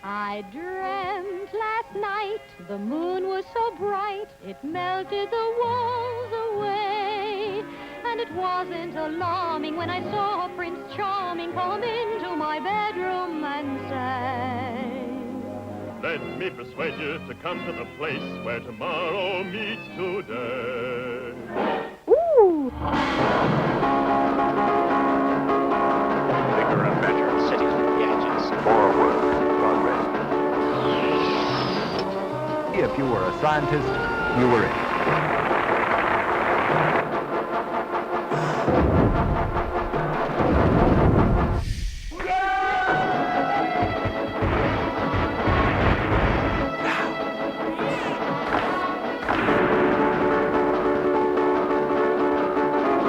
I dreamt last night the moon was so bright it melted the walls away. And it wasn't alarming when I saw Prince Charming come into my bedroom and say, let me persuade you to come to the place where tomorrow meets today. ooh! Bigger and better cities with gadgets. Forward progress. If you were a scientist, you were it.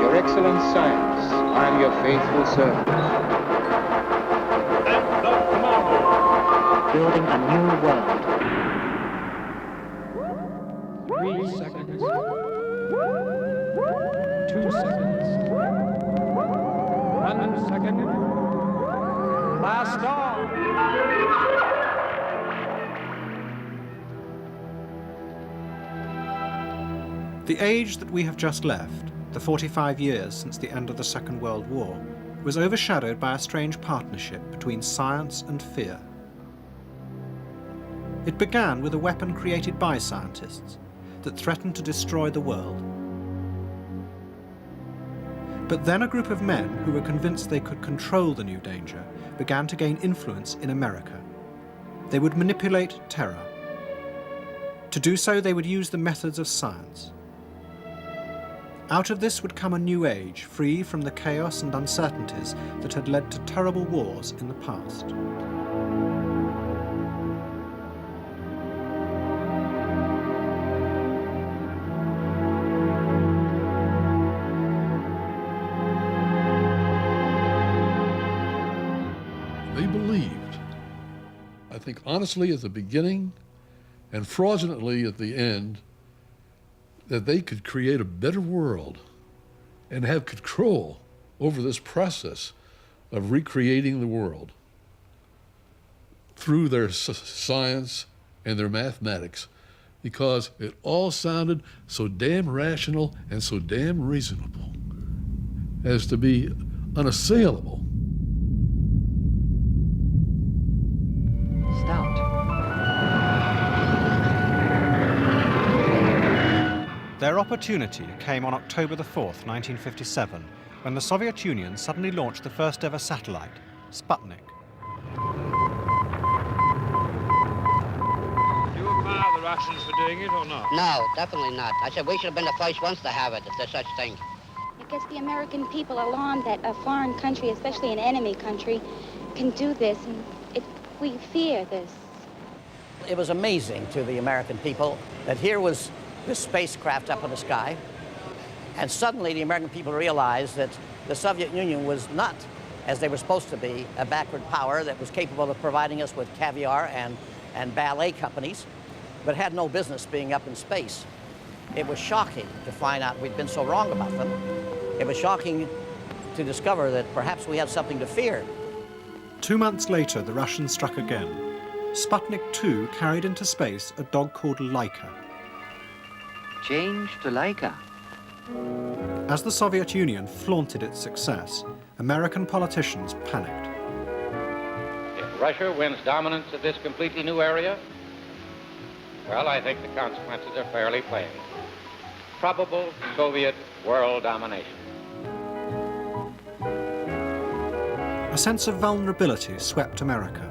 Your excellent science, I am your faithful servant. And the tomorrow. Building a new world. 3 seconds. 2 seconds. 1 second. Blast off! The age that we have just left, the 45 years since the end of the Second World War, was overshadowed by a strange partnership between science and fear. It began with a weapon created by scientists that threatened to destroy the world. But then a group of men who were convinced they could control the new danger began to gain influence in America. They would manipulate terror. To do so, they would use the methods of science. Out of this would come a new age, free from the chaos and uncertainties that had led to terrible wars in the past. They believed, I think honestly at the beginning and fraudulently at the end, that they could create a better world and have control over this process of recreating the world through their science and their mathematics, because it all sounded so damn rational and so damn reasonable as to be unassailable. Stout. Their opportunity came on October the 4th, 1957, when the Soviet Union suddenly launched the first ever satellite, Sputnik. Do you admire the Russians for doing it or not? No, definitely not. I said we should have been the first ones to have it, if there's such thing. It gets the American people alarmed that a foreign country, especially an enemy country, can do this, and we fear this. It was amazing to the American people that here was this spacecraft up in the sky, and suddenly the American people realized that the Soviet Union was not, as they were supposed to be, a backward power that was capable of providing us with caviar and ballet companies, but had no business being up in space. It was shocking to find out we'd been so wrong about them. It was shocking to discover that perhaps we had something to fear. 2 months later, the Russians struck again. Sputnik 2 carried into space a dog called Laika. Change to Laika. As the Soviet Union flaunted its success, American politicians panicked. If Russia wins dominance of this completely new area, well, I think the consequences are fairly plain. Probable Soviet world domination. A sense of vulnerability swept America,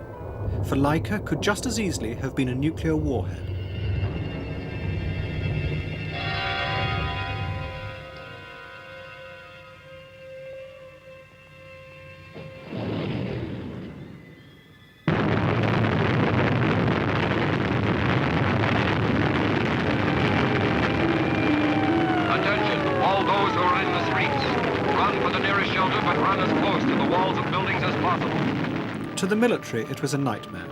for Laika could just as easily have been a nuclear warhead. To the military, it was a nightmare.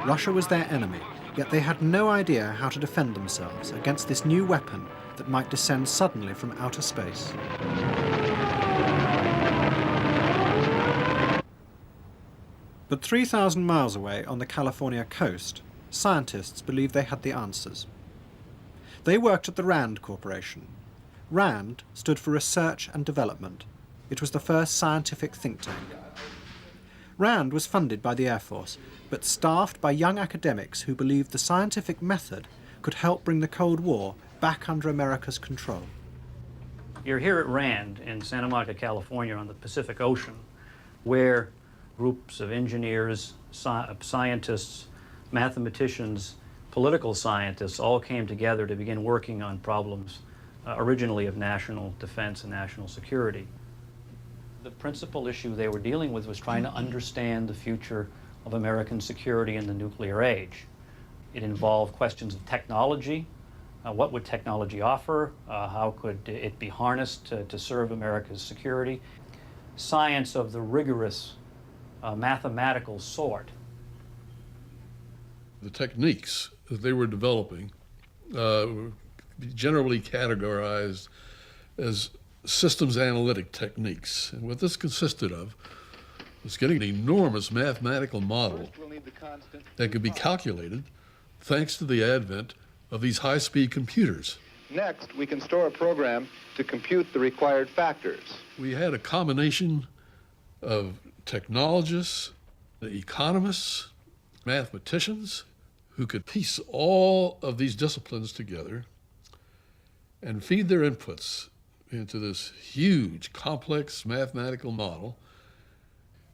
Russia was their enemy, yet they had no idea how to defend themselves against this new weapon that might descend suddenly from outer space. But 3,000 miles away on the California coast, scientists believed they had the answers. They worked at the RAND Corporation. RAND stood for Research and Development. It was the first scientific think tank. RAND was funded by the Air Force, but staffed by young academics who believed the scientific method could help bring the Cold War back under America's control. You're here at RAND in Santa Monica, California on the Pacific Ocean, where groups of engineers, scientists, mathematicians, political scientists all came together to begin working on problems originally of national defense and national security. The principal issue they were dealing with was trying to understand the future of American security in the nuclear age. It involved questions of technology. What would technology offer? How could it be harnessed to serve America's security? Science of the rigorous mathematical sort. The techniques that they were developing were generally categorized as systems analytic techniques. And what this consisted of was getting an enormous mathematical model that could be calculated thanks to the advent of these high-speed computers. Next, we can store a program to compute the required factors. We had a combination of technologists, economists, mathematicians, who could piece all of these disciplines together and feed their inputs into this huge, complex mathematical model.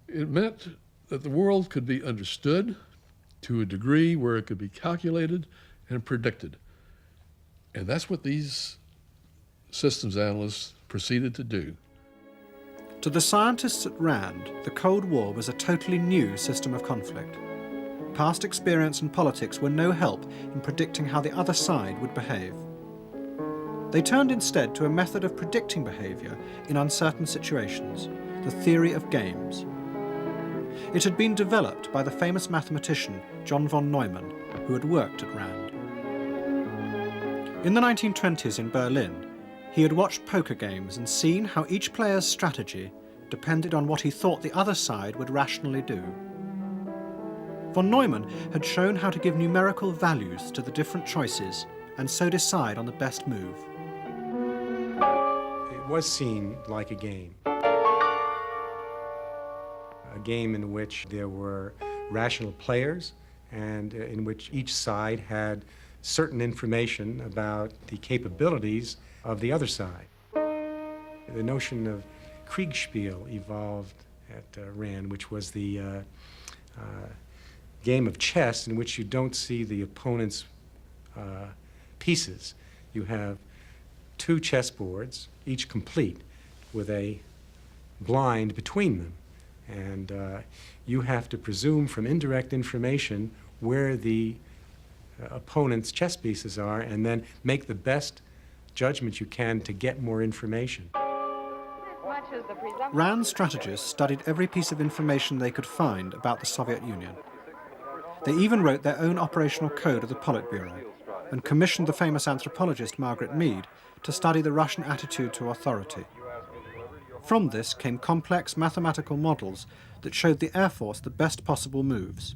It meant that the world could be understood to a degree where it could be calculated and predicted. And that's what these systems analysts proceeded to do. To the scientists at RAND, the Cold War was a totally new system of conflict. Past experience and politics were no help in predicting how the other side would behave. They turned instead to a method of predicting behavior in uncertain situations, the theory of games. It had been developed by the famous mathematician John von Neumann, who had worked at RAND. In the 1920s in Berlin, he had watched poker games and seen how each player's strategy depended on what he thought the other side would rationally do. Von Neumann had shown how to give numerical values to the different choices and so decide on the best move. It was seen like a game in which there were rational players and in which each side had certain information about the capabilities of the other side. The notion of Kriegspiel evolved at RAND, which was the game of chess in which you don't see the opponent's pieces. You have two chessboards, each complete, with a blind between them. And you have to presume from indirect information where the opponent's chess pieces are and then make the best judgment you can to get more information. RAND strategists studied every piece of information they could find about the Soviet Union. They even wrote their own operational code of the Politburo and commissioned the famous anthropologist Margaret Mead to study the Russian attitude to authority. From this came complex mathematical models that showed the Air Force the best possible moves.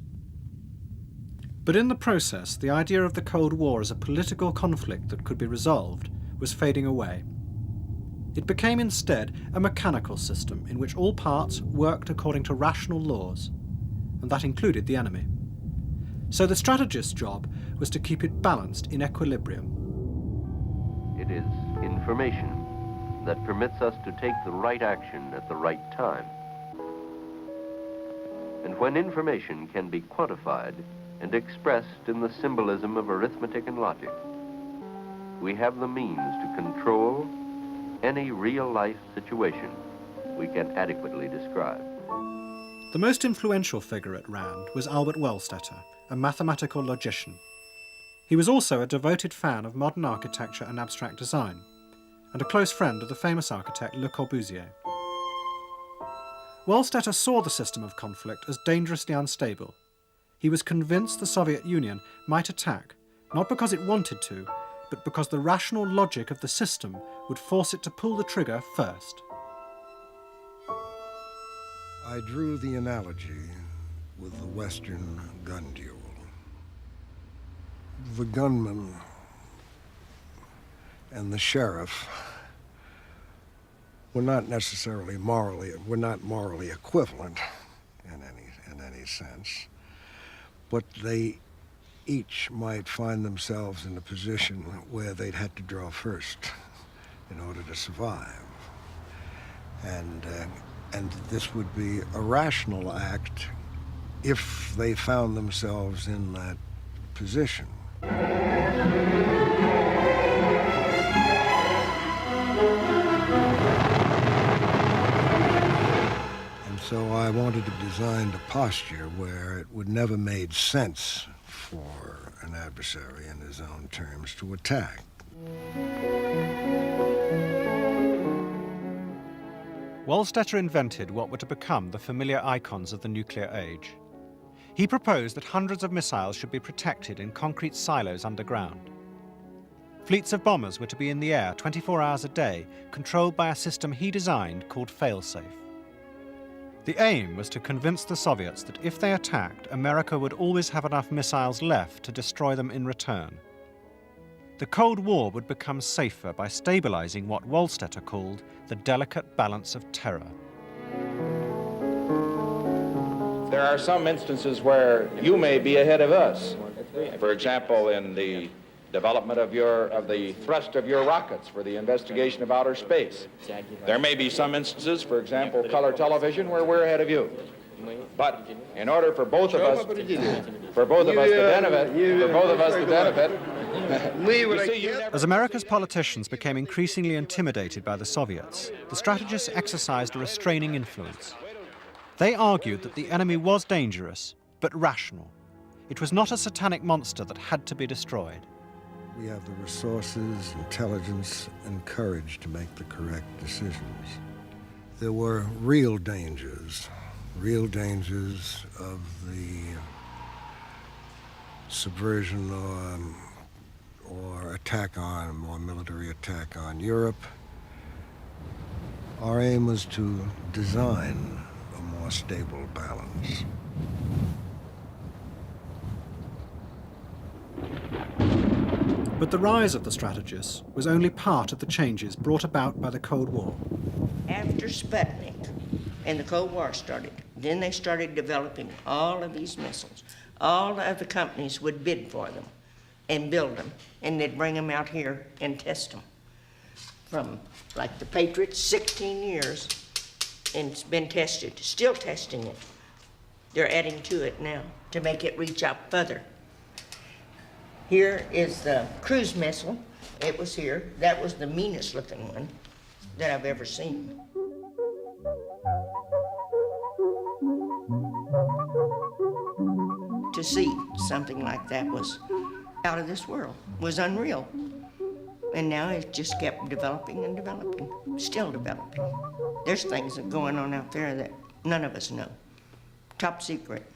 But in the process, the idea of the Cold War as a political conflict that could be resolved was fading away. It became instead a mechanical system in which all parts worked according to rational laws, and that included the enemy. So the strategist's job was to keep it balanced in equilibrium. It is information that permits us to take the right action at the right time. And when information can be quantified and expressed in the symbolism of arithmetic and logic, we have the means to control any real-life situation we can adequately describe. The most influential figure at RAND was Albert Wohlstetter, a mathematical logician. He was also a devoted fan of modern architecture and abstract design, and a close friend of the famous architect Le Corbusier. Wohlstetter saw the system of conflict as dangerously unstable. He was convinced the Soviet Union might attack, not because it wanted to, but because the rational logic of the system would force it to pull the trigger first. I drew the analogy with the Western gun duel. The gunman and the sheriff were not necessarily morally equivalent in any sense, but they each might find themselves in a position where they'd had to draw first in order to survive. And this would be a rational act if they found themselves in that position. And so I wanted to design a posture where it would never made sense for an adversary in his own terms to attack. Wohlstetter invented what were to become the familiar icons of the nuclear age. He proposed that hundreds of missiles should be protected in concrete silos underground. Fleets of bombers were to be in the air 24 hours a day, controlled by a system he designed called failsafe. The aim was to convince the Soviets that if they attacked, America would always have enough missiles left to destroy them in return. The Cold War would become safer by stabilizing what Wohlstetter called the delicate balance of terror. There are some instances where you may be ahead of us. For example, in the development of the thrust of your rockets for the investigation of outer space. There may be some instances, for example, color television, where we're ahead of you. But in order for both of us to benefit, As America's politicians became increasingly intimidated by the Soviets, the strategists exercised a restraining influence. They argued that the enemy was dangerous, but rational. It was not a satanic monster that had to be destroyed. We have the resources, intelligence, and courage to make the correct decisions. There were real dangers of the subversion or attack on, or military attack on Europe. Our aim was to design a more stable balance. But the rise of the strategists was only part of the changes brought about by the Cold War. After Sputnik and the Cold War started, then they started developing all of these missiles. All the other companies would bid for them and build them, and they'd bring them out here and test them. From, like the Patriot, 16 years, and it's been tested, still testing it. They're adding to it now to make it reach out further. Here is the cruise missile. It was here. That was the meanest looking one that I've ever seen. To see something like that was out of this world, was unreal. And now it just kept developing and developing, still developing. There's things that are going on out there that none of us know. Top secret.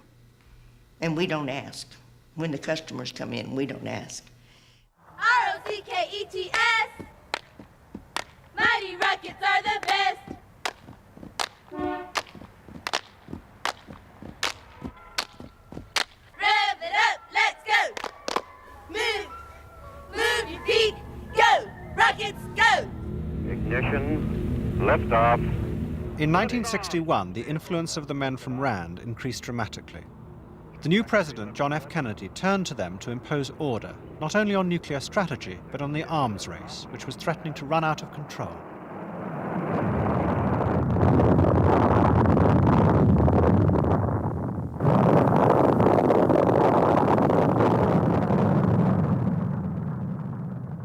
And we don't ask. When the customers come in, we don't ask. R-O-C-K-E-T-S. Mighty rockets are the best. Rev it up, let's go. Move your feet, go. Rockets, go. Ignition, liftoff. In 1961, the influence of the men from RAND increased dramatically. The new president, John F. Kennedy, turned to them to impose order, not only on nuclear strategy, but on the arms race, which was threatening to run out of control.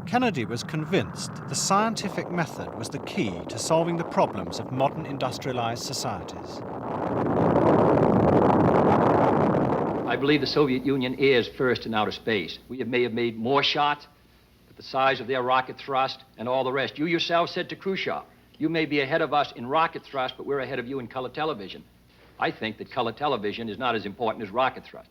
Kennedy was convinced the scientific method was the key to solving the problems of modern industrialized societies. I believe the Soviet Union is first in outer space. We may have made more shots, but the size of their rocket thrust and all the rest. You yourself said to Khrushchev, you may be ahead of us in rocket thrust, but we're ahead of you in color television. I think that color television is not as important as rocket thrust.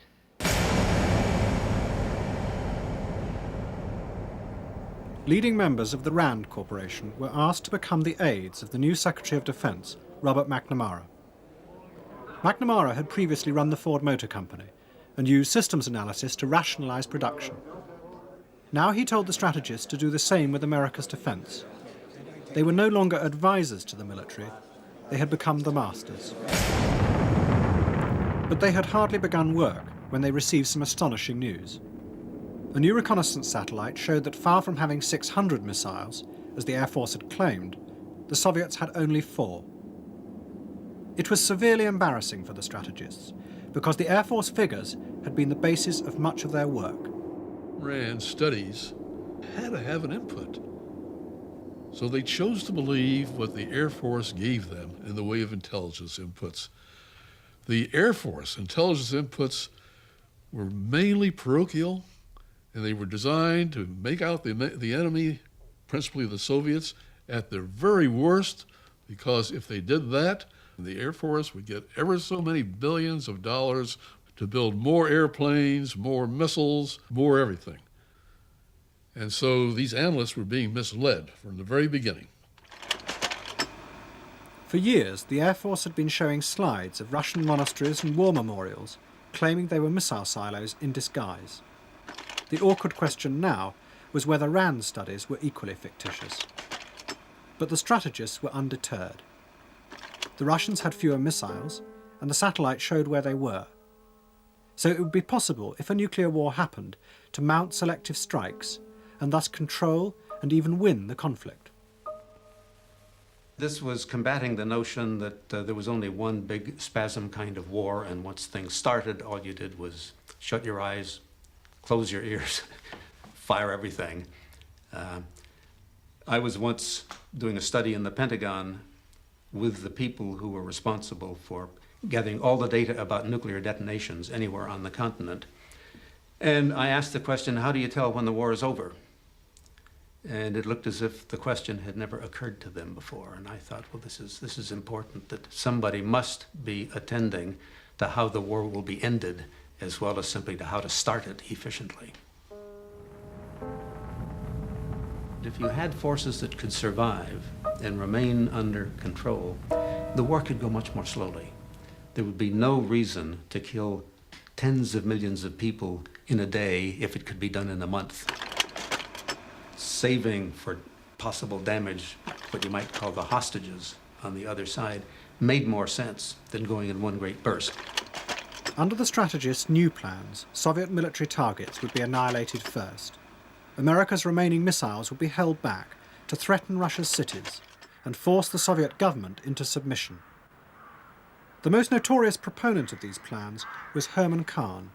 Leading members of the RAND Corporation were asked to become the aides of the new Secretary of Defense, Robert McNamara. McNamara had previously run the Ford Motor Company and used systems analysis to rationalize production. Now he told the strategists to do the same with America's defense. They were no longer advisors to the military, they had become the masters. But they had hardly begun work when they received some astonishing news. A new reconnaissance satellite showed that far from having 600 missiles, as the Air Force had claimed, the Soviets had only 4. It was severely embarrassing for the strategists, because the Air Force figures had been the basis of much of their work. Rand's studies had to have an input. So they chose to believe what the Air Force gave them in the way of intelligence inputs. The Air Force intelligence inputs were mainly parochial, and they were designed to make out the enemy, principally the Soviets, at their very worst, because if they did that, the Air Force would get ever so many billions of dollars to build more airplanes, more missiles, more everything. And so these analysts were being misled from the very beginning. For years, the Air Force had been showing slides of Russian monasteries and war memorials, claiming they were missile silos in disguise. The awkward question now was whether Rand's studies were equally fictitious. But the strategists were undeterred. The Russians had fewer missiles, and the satellite showed where they were. So it would be possible, if a nuclear war happened, to mount selective strikes and thus control and even win the conflict. This was combating the notion that there was only one big spasm kind of war, and once things started, all you did was shut your eyes, close your ears, fire everything. I was once doing a study in the Pentagon with the people who were responsible for gathering all the data about nuclear detonations anywhere on the continent. And I asked the question, how do you tell when the war is over? And it looked as if the question had never occurred to them before. And I thought, well, this is important, that somebody must be attending to how the war will be ended, as well as simply to how to start it efficiently. If you had forces that could survive and remain under control, the war could go much more slowly. There would be no reason to kill tens of millions of people in a day if it could be done in a month. Saving for possible damage, what you might call the hostages on the other side, made more sense than going in one great burst. Under the strategists' new plans, Soviet military targets would be annihilated first. America's remaining missiles would be held back to threaten Russia's cities and force the Soviet government into submission. The most notorious proponent of these plans was Herman Kahn.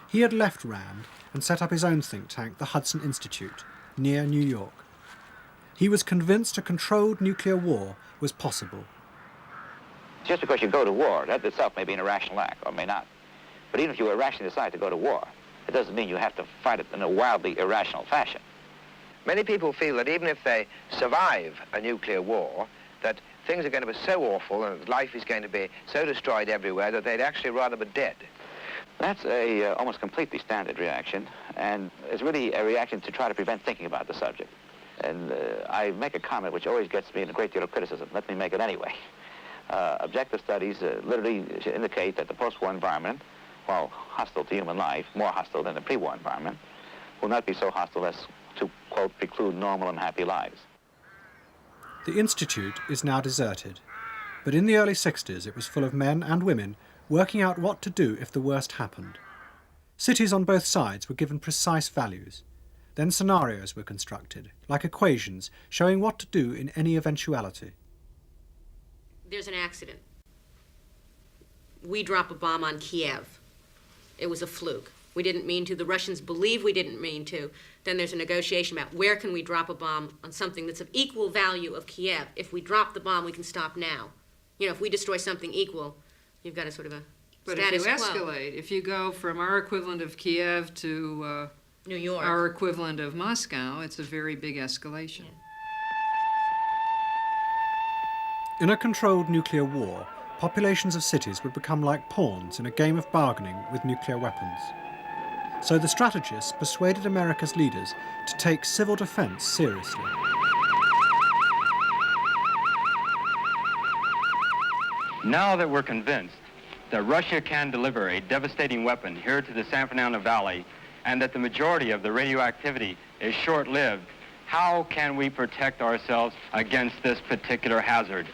He had left Rand and set up his own think tank, the Hudson Institute, near New York. He was convinced a controlled nuclear war was possible. Just because you go to war, that itself may be an irrational act, or may not. But even if you irrationally decide to go to war, it doesn't mean you have to fight it in a wildly irrational fashion. Many people feel that even if they survive a nuclear war, that things are going to be so awful and life is going to be so destroyed everywhere that they'd actually rather be dead. That's a almost completely standard reaction, and it's really a reaction to try to prevent thinking about the subject. And I make a comment which always gets me in a great deal of criticism. Let me make it anyway. Objective studies literally indicate that the post-war environment, while hostile to human life, more hostile than the pre-war environment, will not be so hostile as to, quote, preclude normal and happy lives. The Institute is now deserted, but in the early 60s it was full of men and women working out what to do if the worst happened. Cities on both sides were given precise values. Then scenarios were constructed, like equations, showing what to do in any eventuality. There's an accident. We drop a bomb on Kiev. It was a fluke. We didn't mean to. The Russians believe we didn't mean to. Then there's a negotiation about where can we drop a bomb on something that's of equal value of Kiev. If we drop the bomb, we can stop now. You know, if we destroy something equal, you've got a sort of a status quo. But if you escalate, if you go from our equivalent of Kiev to New York, our equivalent of Moscow, it's a very big escalation. Yeah. In a controlled nuclear war, populations of cities would become like pawns in a game of bargaining with nuclear weapons. So the strategists persuaded America's leaders to take civil defense seriously. Now that we're convinced that Russia can deliver a devastating weapon here to the San Fernando Valley and that the majority of the radioactivity is short-lived, how can we protect ourselves against this particular hazard?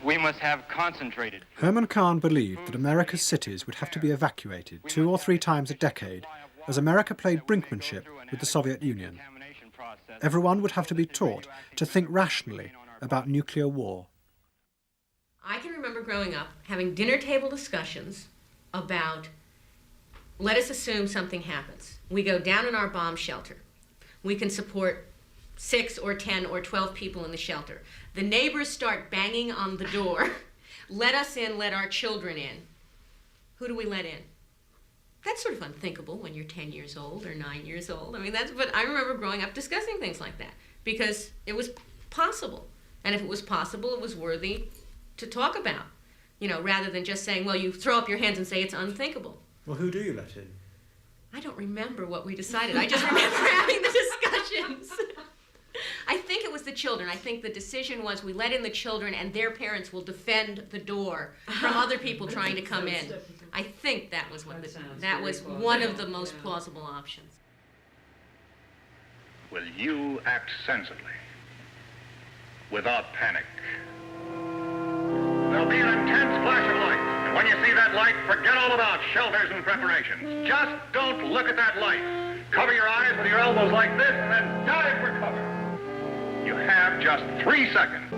We must have concentrated. Herman Kahn believed that America's cities would have to be evacuated 2 or 3 times a decade as America played brinkmanship with the Soviet Union. Everyone would have to be taught to think rationally about nuclear war. I can remember growing up having dinner table discussions about, let us assume something happens. We go down in our bomb shelter. We can support 6 or 10 or 12 people in the shelter. The neighbors start banging on the door. Let us in, let our children in. Who do we let in? That's sort of unthinkable when you're 10 years old or 9 years old. I mean, but I remember growing up discussing things like that because it was possible. And if it was possible, it was worthy to talk about, rather than just saying, well, you throw up your hands and say it's unthinkable. Well, who do you let in? I don't remember what we decided. I just remember having the discussions. I think it was the children. I think the decision was we let in the children and their parents will defend the door from other people trying to come in. I think that was one of the most plausible options. Will you act sensibly, without panic? There'll be an intense flash of light, and when you see that light, forget all about shelters and preparations. Just don't look at that light. Cover your eyes with your elbows like this, and then dive for cover. You have just 3 seconds.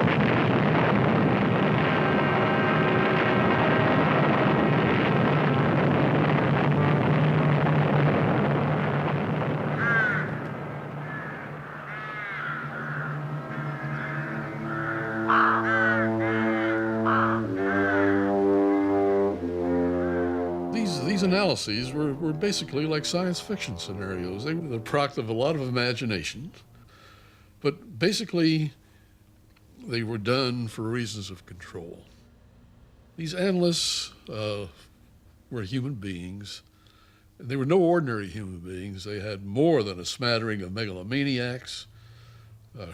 These analyses were basically like science fiction scenarios. They were the product of a lot of imagination. But basically, they were done for reasons of control. These analysts were human beings. They were no ordinary human beings. They had more than a smattering of megalomaniacs,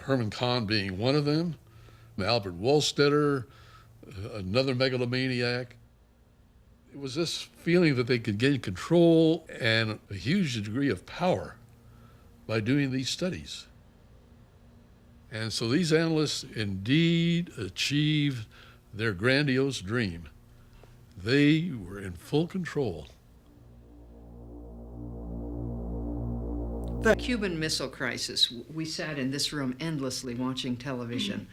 Herman Kahn being one of them, Albert Wohlstetter, another megalomaniac. It was this feeling that they could gain control and a huge degree of power by doing these studies. And so these analysts indeed achieved their grandiose dream. They were in full control. The Cuban Missile Crisis, we sat in this room endlessly watching television,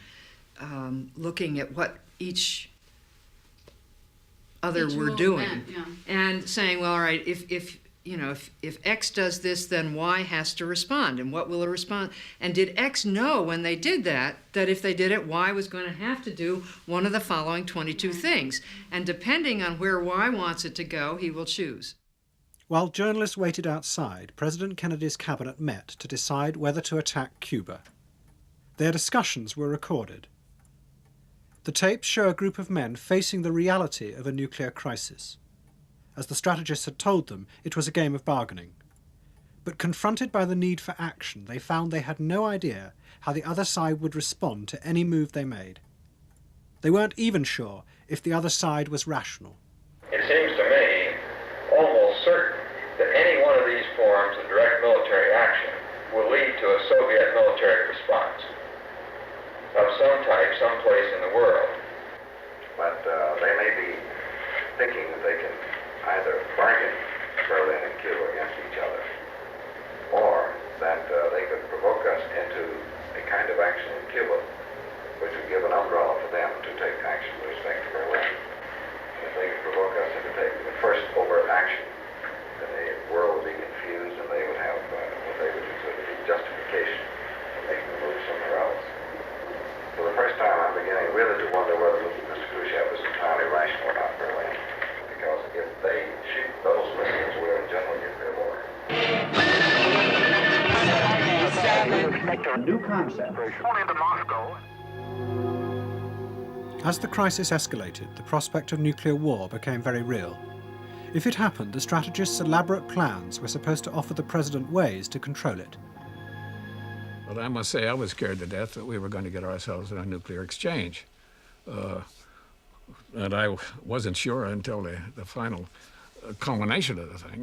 looking at what each other were doing, and saying, well, all right, if X does this, then Y has to respond, and what will it respond? And did X know when they did that if they did it, Y was going to have to do one of the following 22 things, and depending on where Y wants it to go, he will choose. While journalists waited outside, President Kennedy's cabinet met to decide whether to attack Cuba. Their discussions were recorded. The tapes show a group of men facing the reality of a nuclear crisis. As the strategists had told them, it was a game of bargaining. But confronted by the need for action, they found they had no idea how the other side would respond to any move they made. They weren't even sure if the other side was rational. It seems to me almost certain that any one of these forms of direct military action will lead to a Soviet military response of some type, someplace in the world. But they may be thinking that they can either bargain Berlin and Cuba against each other, or that they could provoke us into a kind of action in Cuba, which would give an umbrella for them to take action with respect to Berlin. And if they could provoke us into taking the first overt action, then the world would be confused and they would have what they would consider to be justification for making the move somewhere else. For the first time, I'm beginning really to wonder whether Mr. Khrushchev is entirely rational about Berlin. Because if they shoot those missiles, we'll in general get their war. A new concept. Only to Moscow. As the crisis escalated, the prospect of nuclear war became very real. If it happened, the strategists' elaborate plans were supposed to offer the president ways to control it. Well, I must say I was scared to death that we were going to get ourselves in a nuclear exchange. And I wasn't sure until the final culmination of the thing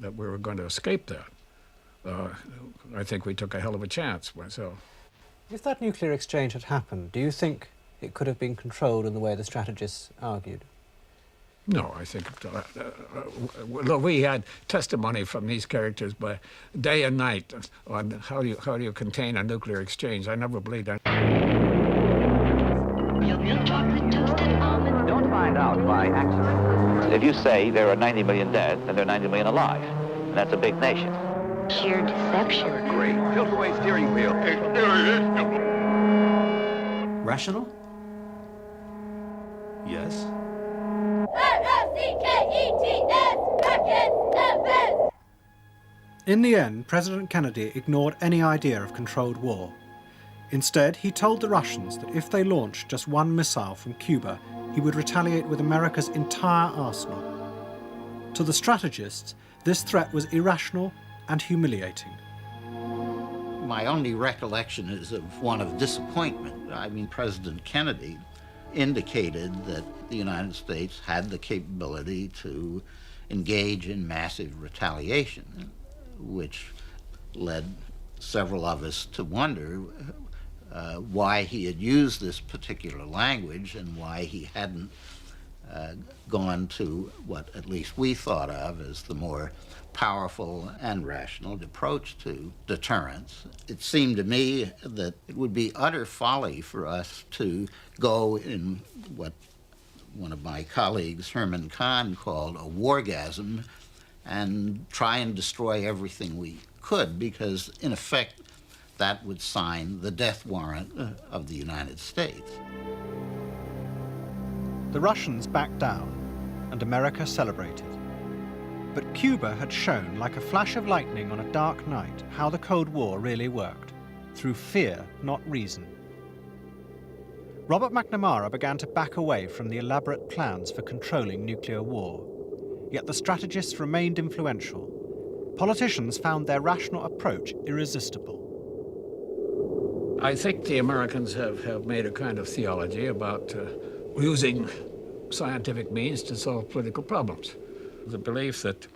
that we were going to escape that. I think we took a hell of a chance myself. If that nuclear exchange had happened, do you think it could have been controlled in the way the strategists argued? No, I think look, we had testimony from these characters by day and night on how do you contain a nuclear exchange. I never believed that. Don't find out by accident. If you say there are 90 million dead, then there are 90 million alive. And that's a big nation. Sheer deception. Great. Tilt away steering wheel. Rational? Yes. R-O-C-K-E-T-S, rockets, In the end, President Kennedy ignored any idea of controlled war. Instead, he told the Russians that if they launched just one missile from Cuba, he would retaliate with America's entire arsenal. To the strategists, this threat was irrational and humiliating. My only recollection is of one of disappointment. I mean, President Kennedy indicated that the United States had the capability to engage in massive retaliation, which led several of us to wonder why he had used this particular language and why he hadn't gone to what at least we thought of as the more powerful and rational approach to deterrence. It seemed to me that it would be utter folly for us to go in what one of my colleagues, Herman Kahn, called a wargasm and try and destroy everything we could, because in effect that would sign the death warrant of the United States. The Russians backed down and America celebrated. But Cuba had shown, like a flash of lightning on a dark night, how the Cold War really worked, through fear, not reason. Robert McNamara began to back away from the elaborate plans for controlling nuclear war. Yet the strategists remained influential. Politicians found their rational approach irresistible. I think the Americans have made a kind of theology about using scientific means to solve political problems. The belief that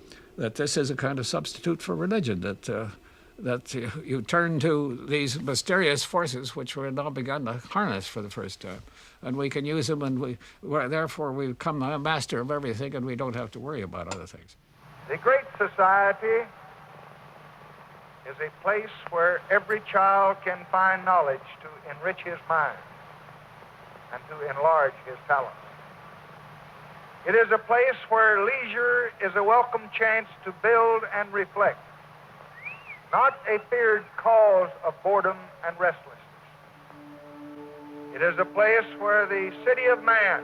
this is a kind of substitute for religion, that you turn to these mysterious forces which we're now begun to harness for the first time, and we can use them, and therefore we become a master of everything, and we don't have to worry about other things. The Great Society is a place where every child can find knowledge to enrich his mind and to enlarge his talents. It is a place where leisure is a welcome chance to build and reflect, not a feared cause of boredom and restlessness. It is a place where the city of man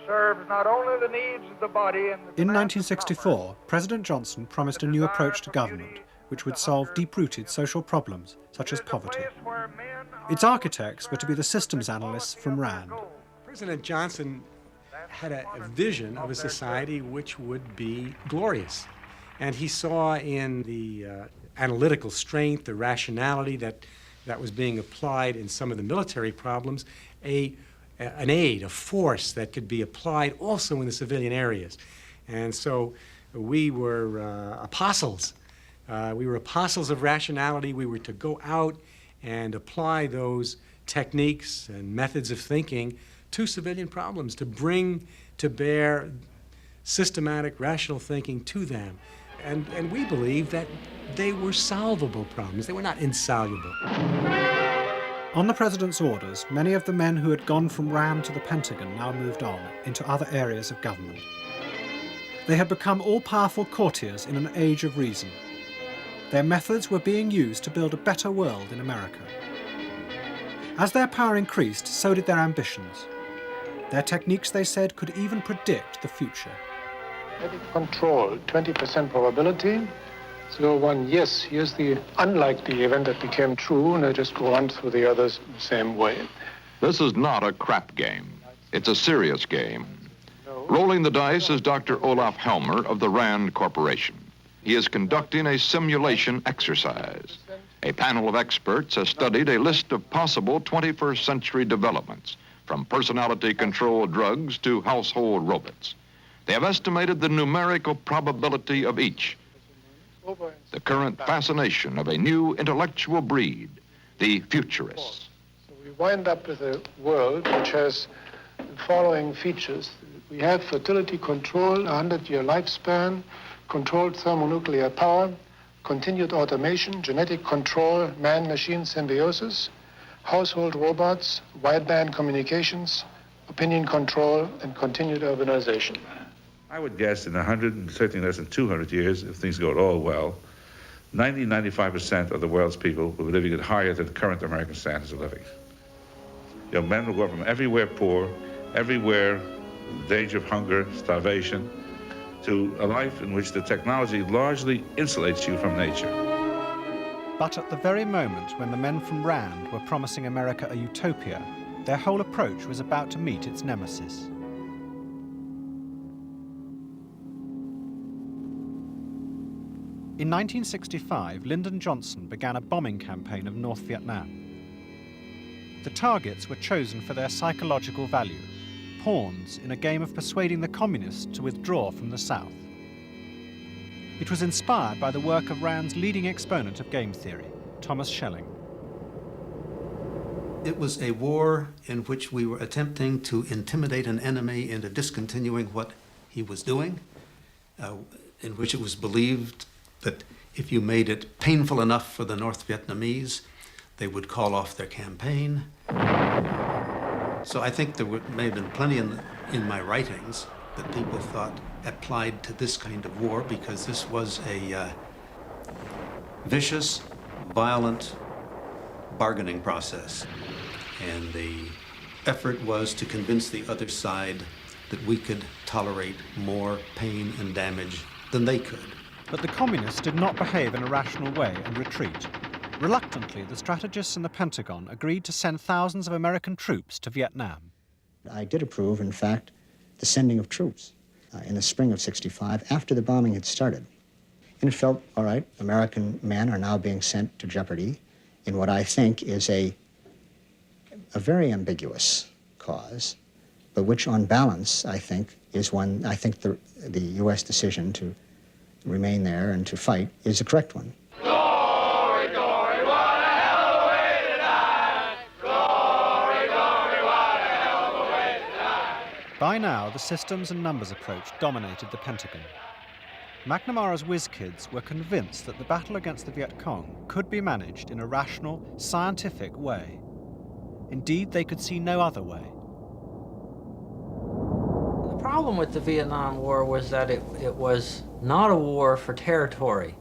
serves not only the needs of the body and the In 1964, President Johnson promised a new approach to government, which would solve deep-rooted social problems, such as poverty. Its architects were to be the systems analysts from RAND. President Johnson had a vision of a society which would be glorious. And he saw in the analytical strength, the rationality that was being applied in some of the military problems, an aid, a force that could be applied also in the civilian areas. And so we were apostles. We were apostles of rationality. We were to go out and apply those techniques and methods of thinking to civilian problems, to bring to bear systematic, rational thinking to them. And we believe that they were solvable problems. They were not insoluble. On the president's orders, many of the men who had gone from RAND to the Pentagon now moved on into other areas of government. They had become all-powerful courtiers in an age of reason. Their methods were being used to build a better world in America. As their power increased, so did their ambitions. Their techniques, they said, could even predict the future. Control, 20% probability. 0-1, yes, here's the unlikely event that became true, and I just go on through the others the same way. This is not a crap game. It's a serious game. Rolling the dice is Dr. Olaf Helmer of the RAND Corporation. He is conducting a simulation exercise. A panel of experts has studied a list of possible 21st century developments from personality-controlled drugs to household robots. They have estimated the numerical probability of each. The current fascination of a new intellectual breed, the futurists. So we wind up with a world which has the following features. We have fertility control, 100-year lifespan, controlled thermonuclear power, continued automation, genetic control, man-machine symbiosis, household robots, wideband communications, opinion control, and continued urbanization. I would guess in 100, and certainly less than 200 years, if things go at all well, 90-95% of the world's people will be living at higher than current American standards of living. You know, men will go from everywhere poor, everywhere danger of hunger, starvation, to a life in which the technology largely insulates you from nature. But at the very moment when the men from Rand were promising America a utopia, their whole approach was about to meet its nemesis. In 1965, Lyndon Johnson began a bombing campaign of North Vietnam. The targets were chosen for their psychological value, pawns in a game of persuading the communists to withdraw from the South. It was inspired by the work of Rand's leading exponent of game theory, Thomas Schelling. It was a war in which we were attempting to intimidate an enemy into discontinuing what he was doing, in which it was believed that if you made it painful enough for the North Vietnamese, they would call off their campaign. So I think there may have been plenty in my writings that people thought applied to this kind of war, because this was a vicious, violent bargaining process. And the effort was to convince the other side that we could tolerate more pain and damage than they could. But the communists did not behave in a rational way and retreat. Reluctantly, the strategists in the Pentagon agreed to send thousands of American troops to Vietnam. I did approve, in fact, the sending of troops in the spring of '65 after the bombing had started. And it felt, all right, American men are now being sent to jeopardy in what I think is a very ambiguous cause, but which on balance, I think, is one, I think the U.S. decision to remain there and to fight is the correct one. Glory, glory, what a hell of a way to die! Glory, glory, what a hell of a way to die! By now, the systems and numbers approach dominated the Pentagon. McNamara's whiz kids were convinced that the battle against the Viet Cong could be managed in a rational, scientific way. Indeed, they could see no other way. The problem with the Vietnam War was that it was not a war for territory.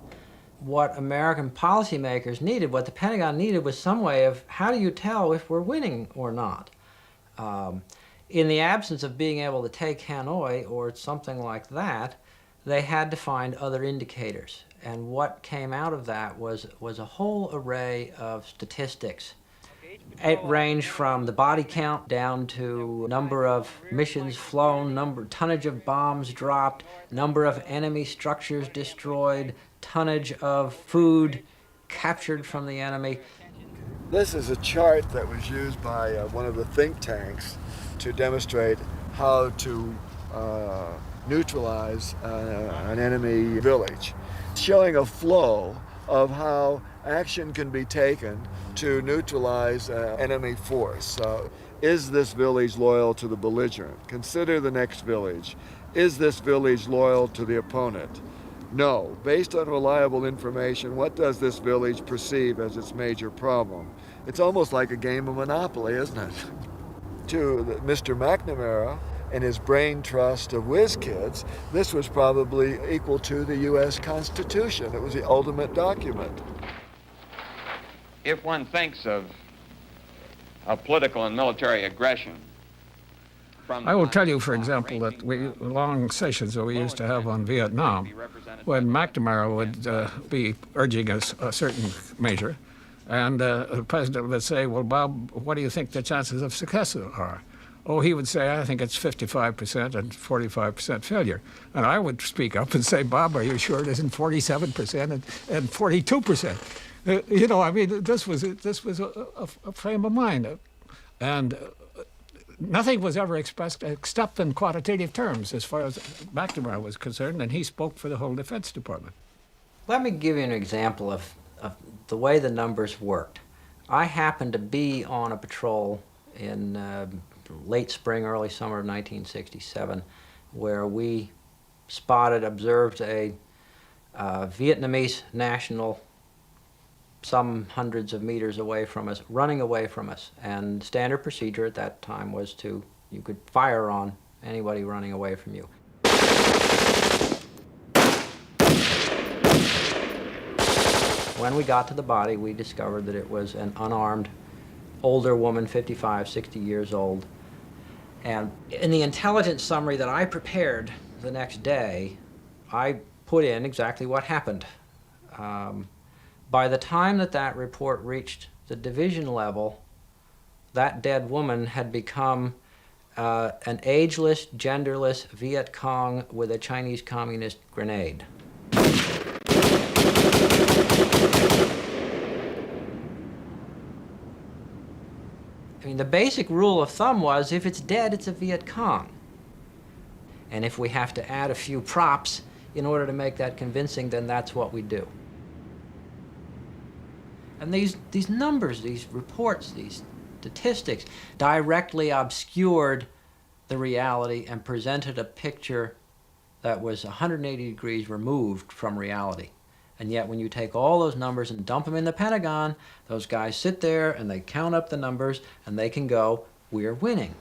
What American policymakers needed, what the Pentagon needed, was some way of how do you tell if we're winning or not? In the absence of being able to take Hanoi or something like that, they had to find other indicators. And what came out of that was a whole array of statistics. It ranged from the body count down to number of missions flown, tonnage of bombs dropped, number of enemy structures destroyed, tonnage of food captured from the enemy. This is a chart that was used by one of the think tanks to demonstrate how to neutralize an enemy village, showing a flow of how action can be taken to neutralize enemy force. Is this village loyal to the belligerent? Consider the next village. Is this village loyal to the opponent? No. Based on reliable information, what does this village perceive as its major problem? It's almost like a game of Monopoly, isn't it? To Mr. McNamara and his brain trust of whiz kids, this was probably equal to the U.S. Constitution. It was the ultimate document. If one thinks of political and military aggression, I will tell you, for example, that long sessions that we used to have on Vietnam, when McNamara would be urging a certain measure, and the president would say, well, Bob, what do you think the chances of success are? Oh, he would say, I think it's 55% and 45% failure. And I would speak up and say, Bob, are you sure it isn't 47% and 42%? You know, I mean, this was a frame of mind. And nothing was ever expressed except in quantitative terms as far as McNamara was concerned, and he spoke for the whole Defense Department. Let me give you an example of the way the numbers worked. I happened to be on a patrol in late spring, early summer of 1967, where we observed a Vietnamese national some hundreds of meters away from us, running away from us. And standard procedure at that time was you could fire on anybody running away from you. When we got to the body, we discovered that it was an unarmed older woman, 55, 60 years old. And in the intelligence summary that I prepared the next day, I put in exactly what happened. By the time that report reached the division level, that dead woman had become an ageless, genderless Viet Cong with a Chinese communist grenade. I mean, the basic rule of thumb was if it's dead, it's a Viet Cong. And if we have to add a few props in order to make that convincing, then that's what we do. And these numbers, these reports, these statistics directly obscured the reality and presented a picture that was 180 degrees removed from reality. And yet when you take all those numbers and dump them in the Pentagon, those guys sit there and they count up the numbers and they can go, we're winning.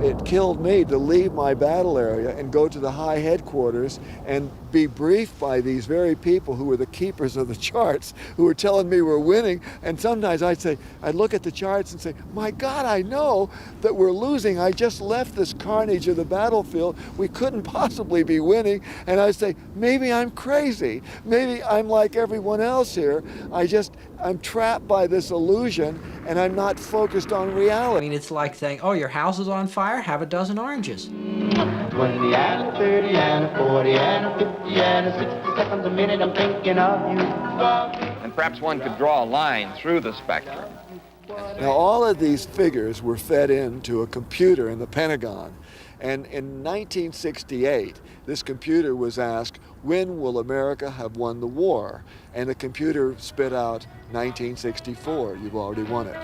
It killed me to leave my battle area and go to the high headquarters and be briefed by these very people who were the keepers of the charts, who were telling me we're winning. And sometimes I'd look at the charts and say, my God, I know that we're losing. I just left this carnage of the battlefield. We couldn't possibly be winning. And I'd say, maybe I'm crazy. Maybe I'm like everyone else here. I'm trapped by this illusion and I'm not focused on reality. I mean, it's like saying, oh, your house is on fire? Have a dozen oranges. 20 and a 30 and a 40 and a 50 and a 60 seconds a minute, I'm thinking of you. And perhaps one could draw a line through the spectrum. Now, all of these figures were fed into a computer in the Pentagon. And in 1968, this computer was asked, when will America have won the war? And the computer spit out 1964, you've already won it.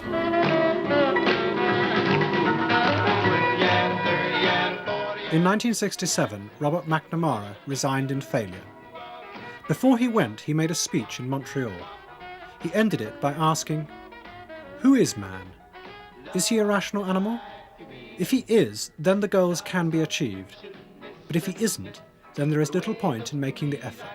In 1967, Robert McNamara resigned in failure. Before he went, he made a speech in Montreal. He ended it by asking, who is man? Is he a rational animal? If he is, then the goals can be achieved. But if he isn't, then there is little point in making the effort.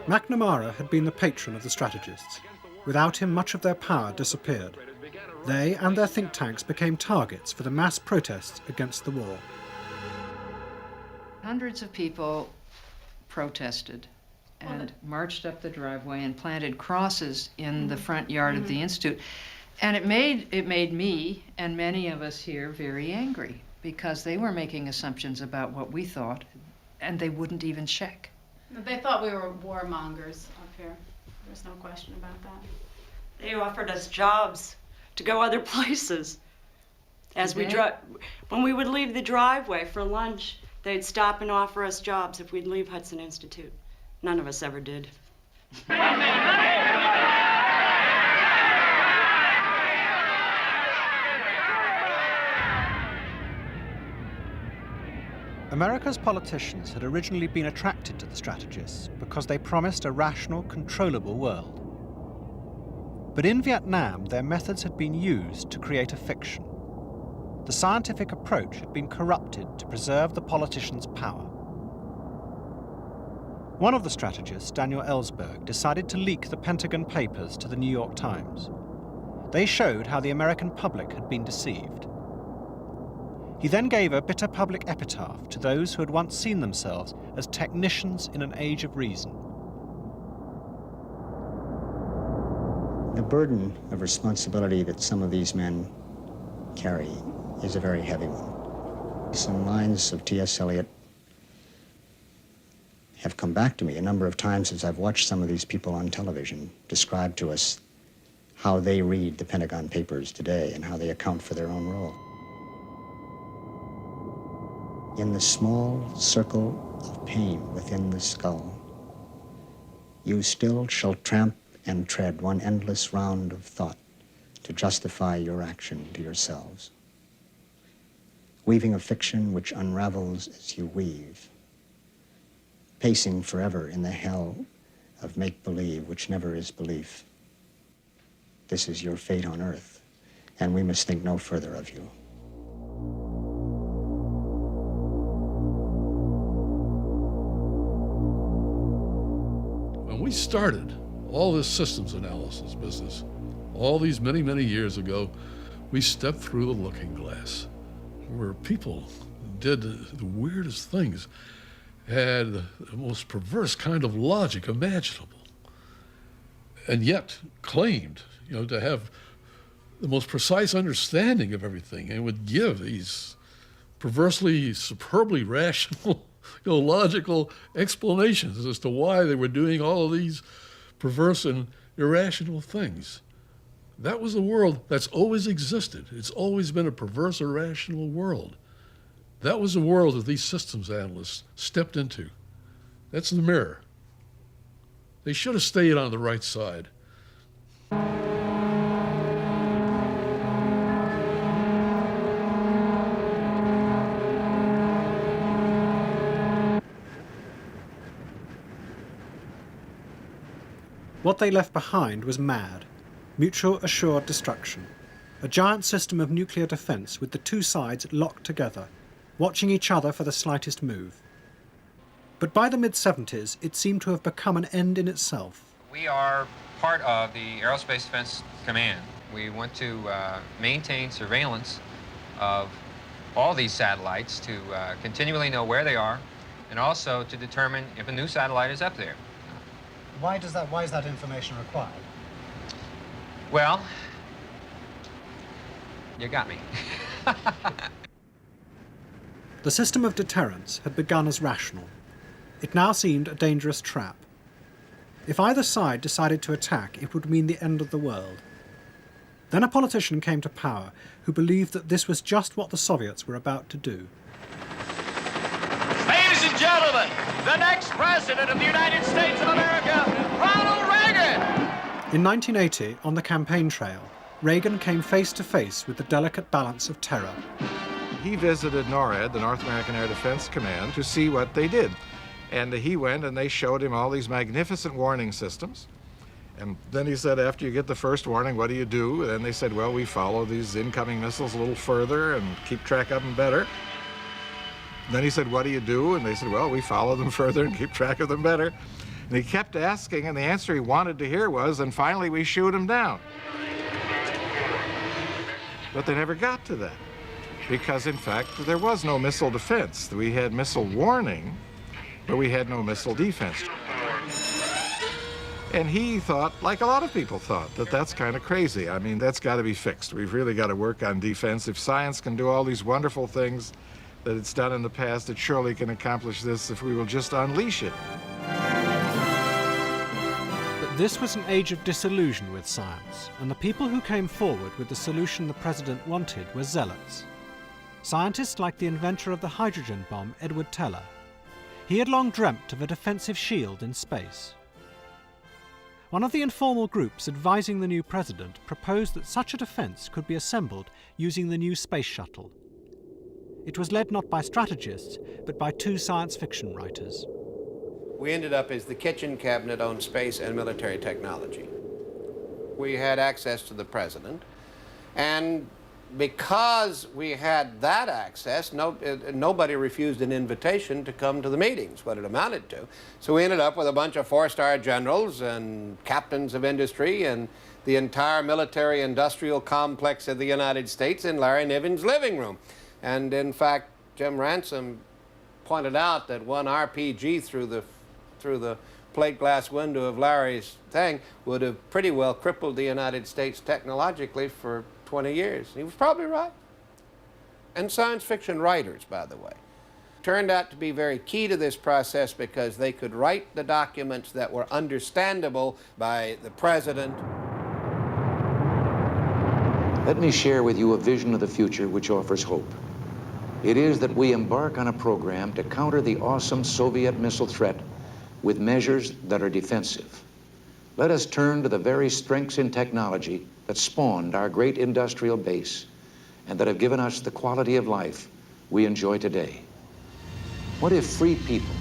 McNamara had been the patron of the strategists. Without him, much of their power disappeared. They and their think tanks became targets for the mass protests against the war. Hundreds of people protested and marched up the driveway and planted crosses in the front yard of the Institute. And it made me and many of us here very angry because they were making assumptions about what we thought and they wouldn't even check. They thought we were warmongers up here. There's no question about that. They offered us jobs to go other places. When we would leave the driveway for lunch, they'd stop and offer us jobs if we'd leave Hudson Institute. None of us ever did. America's politicians had originally been attracted to the strategists because they promised a rational, controllable world. But in Vietnam, their methods had been used to create a fiction. The scientific approach had been corrupted to preserve the politicians' power. One of the strategists, Daniel Ellsberg, decided to leak the Pentagon Papers to the New York Times. They showed how the American public had been deceived. He then gave a bitter public epitaph to those who had once seen themselves as technicians in an age of reason. The burden of responsibility that some of these men carry is a very heavy one. Some lines of T.S. Eliot have come back to me a number of times as I've watched some of these people on television describe to us how they read the Pentagon Papers today and how they account for their own role. In the small circle of pain within the skull, you still shall tramp and tread one endless round of thought to justify your action to yourselves, weaving a fiction which unravels as you weave, pacing forever in the hell of make-believe which never is belief. This is your fate on earth, and we must think no further of you. When we started all this systems analysis business, all these many, many years ago, we stepped through the looking glass where people did the weirdest things, had the most perverse kind of logic imaginable, and yet claimed, to have the most precise understanding of everything, and would give these perversely, superbly rational, logical explanations as to why they were doing all of these perverse and irrational things. That was a world that's always existed. It's always been a perverse, irrational world. That was the world that these systems analysts stepped into. That's the mirror. They should have stayed on the right side. What they left behind was MAD, Mutual Assured Destruction, a giant system of nuclear defense with the two sides locked together, watching each other for the slightest move. But by the mid-70s, it seemed to have become an end in itself. We are part of the Aerospace Defense Command. We want to maintain surveillance of all these satellites to continually know where they are, and also to determine if a new satellite is up there. Why is that information required? Well, you got me. The system of deterrence had begun as rational. It now seemed a dangerous trap. If either side decided to attack, it would mean the end of the world. Then a politician came to power who believed that this was just what the Soviets were about to do. Ladies and gentlemen, the next president of the United States of America, Ronald Reagan! In 1980, on the campaign trail, Reagan came face to face with the delicate balance of terror. He visited NORAD, the North American Air Defense Command, to see what they did. And he went and they showed him all these magnificent warning systems. And then he said, after you get the first warning, what do you do? And they said, well, we follow these incoming missiles a little further and keep track of them better. And then he said, what do you do? And they said, well, we follow them further and keep track of them better. And he kept asking, and the answer he wanted to hear was, and finally we shoot them down. But they never got to that, because in fact there was no missile defense. We had missile warning, but we had no missile defense. And he thought, like a lot of people thought, that that's kind of crazy. I mean, that's got to be fixed. We've really got to work on defense. If science can do all these wonderful things that it's done in the past, it surely can accomplish this if we will just unleash it. But this was an age of disillusion with science, and the people who came forward with the solution the president wanted were zealots. Scientists like the inventor of the hydrogen bomb, Edward Teller. He had long dreamt of a defensive shield in space. One of the informal groups advising the new president proposed that such a defense could be assembled using the new space shuttle. It was led not by strategists, but by two science fiction writers. We ended up as the kitchen cabinet on space and military technology. We had access to the president, and because we had that access, nobody refused an invitation to come to the meetings, what it amounted to. So we ended up with a bunch of four-star generals and captains of industry and the entire military-industrial complex of the United States in Larry Niven's living room. And in fact, Jim Ransom pointed out that one RPG through the plate glass window of Larry's thing would have pretty well crippled the United States technologically for 20 years. He was probably right. and science fiction writers, by the way, turned out to be very key to this process because they could write the documents that were understandable by the president. Let me share with you a vision of the future which offers hope. It is that we embark on a program to counter the awesome Soviet missile threat with measures that are defensive. Let us turn to the very strengths in technology that spawned our great industrial base and that have given us the quality of life we enjoy today. What if free people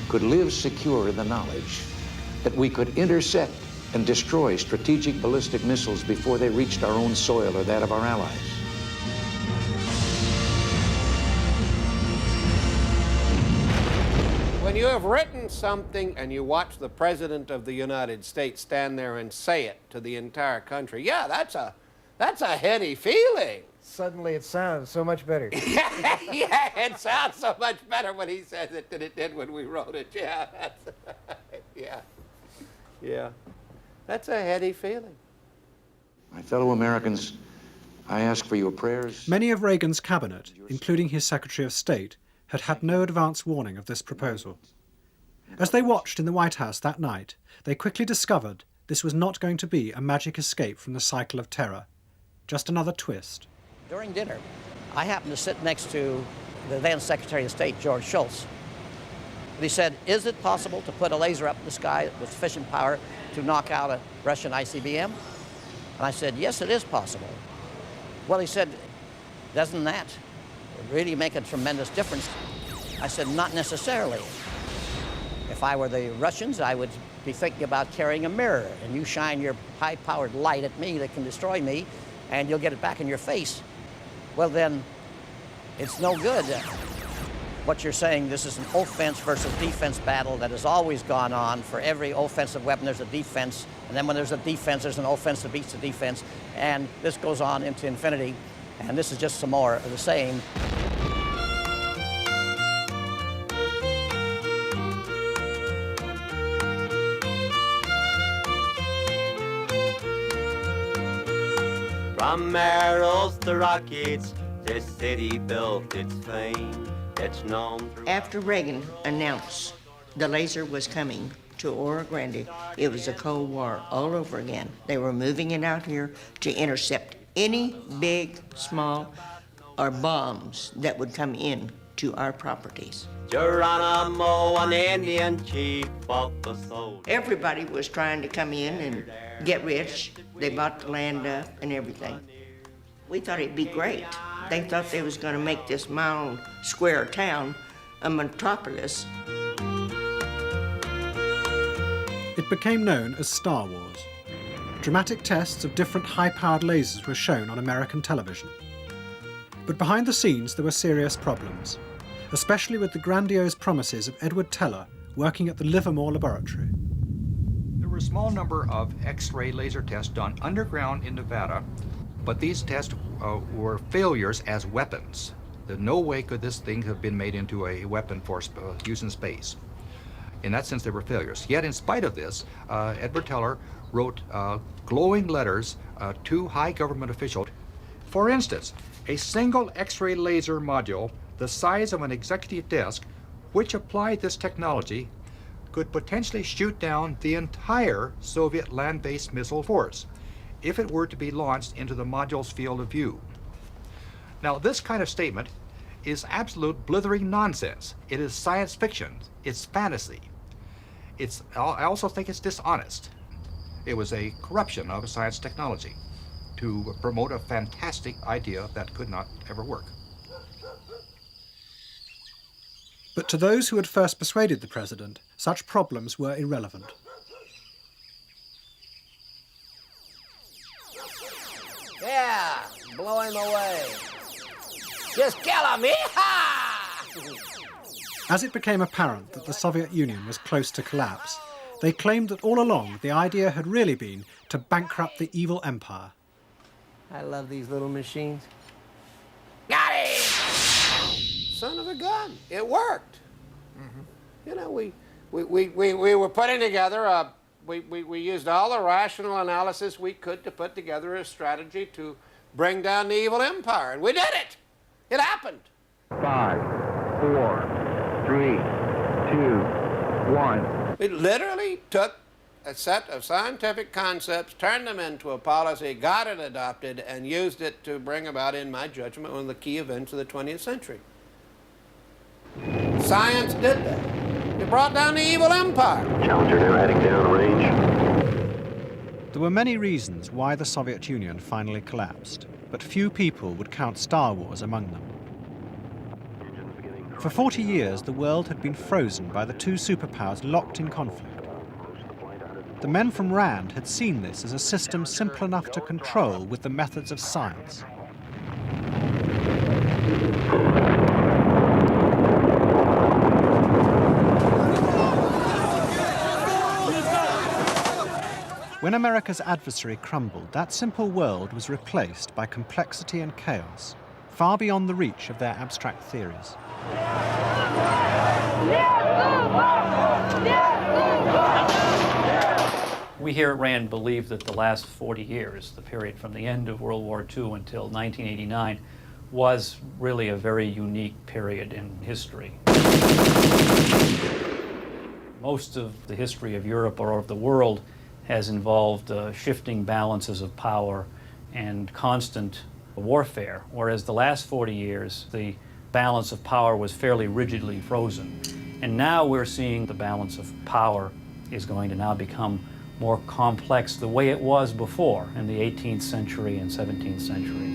could live secure in the knowledge that we could intercept and destroy strategic ballistic missiles before they reached our own soil or that of our allies? When you have written something and you watch the President of the United States stand there and say it to the entire country, yeah, that's a heady feeling. Suddenly it sounds so much better. Yeah, it sounds so much better when he says it than it did when we wrote it. Yeah, yeah. That's a heady feeling. My fellow Americans, I ask for your prayers. Many of Reagan's cabinet, including his Secretary of State, had had no advance warning of this proposal. As they watched in the White House that night, they quickly discovered this was not going to be a magic escape from the cycle of terror, just another twist. During dinner, I happened to sit next to the then Secretary of State, George Shultz. He said, is it possible to put a laser up in the sky with sufficient power to knock out a Russian ICBM? And I said, yes, it is possible. Well, he said, doesn't that really make a tremendous difference? I said, not necessarily. If I were the Russians, I would be thinking about carrying a mirror, and you shine your high-powered light at me that can destroy me, and you'll get it back in your face. Well, then, it's no good. What you're saying, this is an offense versus defense battle that has always gone on. For every offensive weapon, there's a defense, and then when there's a defense, there's an offense that beats the defense, and this goes on into infinity, and this is just some more of the same. From arrows to rockets, this city built its fame. It's known After Reagan announced the laser was coming to Oro Grande, it was a Cold War all over again. They were moving it out here to intercept any big, small, or bombs that would come in to our properties. Geronimo, an Indian chief of the soul. Everybody was trying to come in and get rich. They bought the land up and everything. We thought it'd be great. They thought they was gonna make this mile square town a metropolis. It became known as Star Wars. Dramatic tests of different high-powered lasers were shown on American television. But behind the scenes there were serious problems, especially with the grandiose promises of Edward Teller working at the Livermore Laboratory. There were a small number of X-ray laser tests done underground in Nevada, but these tests were failures as weapons. No way could this thing have been made into a weapon for use in space. In that sense, they were failures. Yet, in spite of this, Edward Teller wrote glowing letters to high government officials. For instance, a single X-ray laser module the size of an executive desk, which applied this technology, could potentially shoot down the entire Soviet land-based missile force if it were to be launched into the module's field of view. Now, this kind of statement is absolute blithering nonsense. It is science fiction. It's fantasy. I also think it's dishonest. It was a corruption of science technology to promote a fantastic idea that could not ever work. But to those who had first persuaded the president, such problems were irrelevant. Yeah, blow him away. Just kill him, yeehaw! As it became apparent that the Soviet Union was close to collapse, they claimed that all along the idea had really been to bankrupt the evil empire. I love these little machines. Got it! Son of a gun. It worked. You know, we were putting together, we used all the rational analysis we could to put together a strategy to bring down the evil empire, and we did it. It happened. 5, 4, 3, 2, 1. We literally took a set of scientific concepts, turned them into a policy, got it adopted, and used it to bring about, in my judgment, one of the key events of the 20th century. Science did that. It brought down the evil empire. Challenger now heading down range. There were many reasons why the Soviet Union finally collapsed, but few people would count Star Wars among them. For 40 years, the world had been frozen by the two superpowers locked in conflict. The men from RAND had seen this as a system simple enough to control with the methods of science. When America's adversary crumbled, that simple world was replaced by complexity and chaos, far beyond the reach of their abstract theories. We here at RAND believe that the last 40 years, the period from the end of World War II until 1989, was really a very unique period in history. Most of the history of Europe or of the world has involved shifting balances of power and constant warfare, whereas the last 40 years, the balance of power was fairly rigidly frozen. And now we're seeing the balance of power is going to now become more complex the way it was before in the 18th century and 17th century.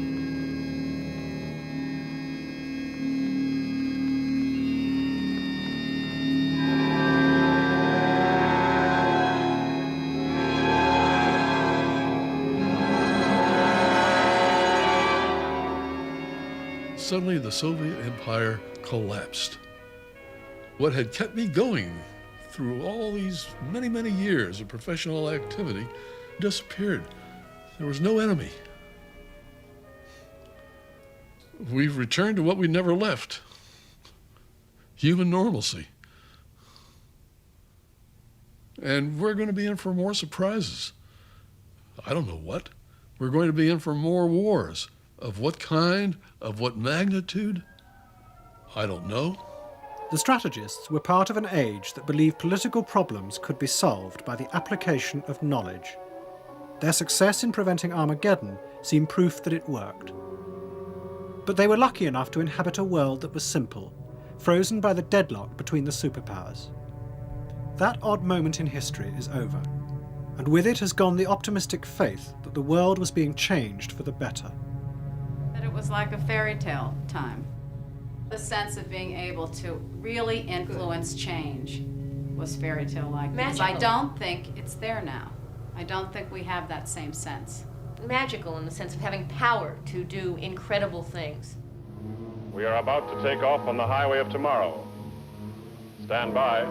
Suddenly the Soviet Empire collapsed. What had kept me going through all these many, many years of professional activity disappeared. There was no enemy. We've returned to what we never left: human normalcy. And we're going to be in for more surprises. I don't know what. We're going to be in for more wars. Of what kind? Of what magnitude? I don't know. The strategists were part of an age that believed political problems could be solved by the application of knowledge. Their success in preventing Armageddon seemed proof that it worked. But they were lucky enough to inhabit a world that was simple, frozen by the deadlock between the superpowers. That odd moment in history is over, and with it has gone the optimistic faith that the world was being changed for the better. That it was like a fairy tale time. The sense of being able to really influence change was fairy tale-like. Because I don't think it's there now. I don't think we have that same sense. Magical in the sense of having power to do incredible things. We are about to take off on the highway of tomorrow. Stand by.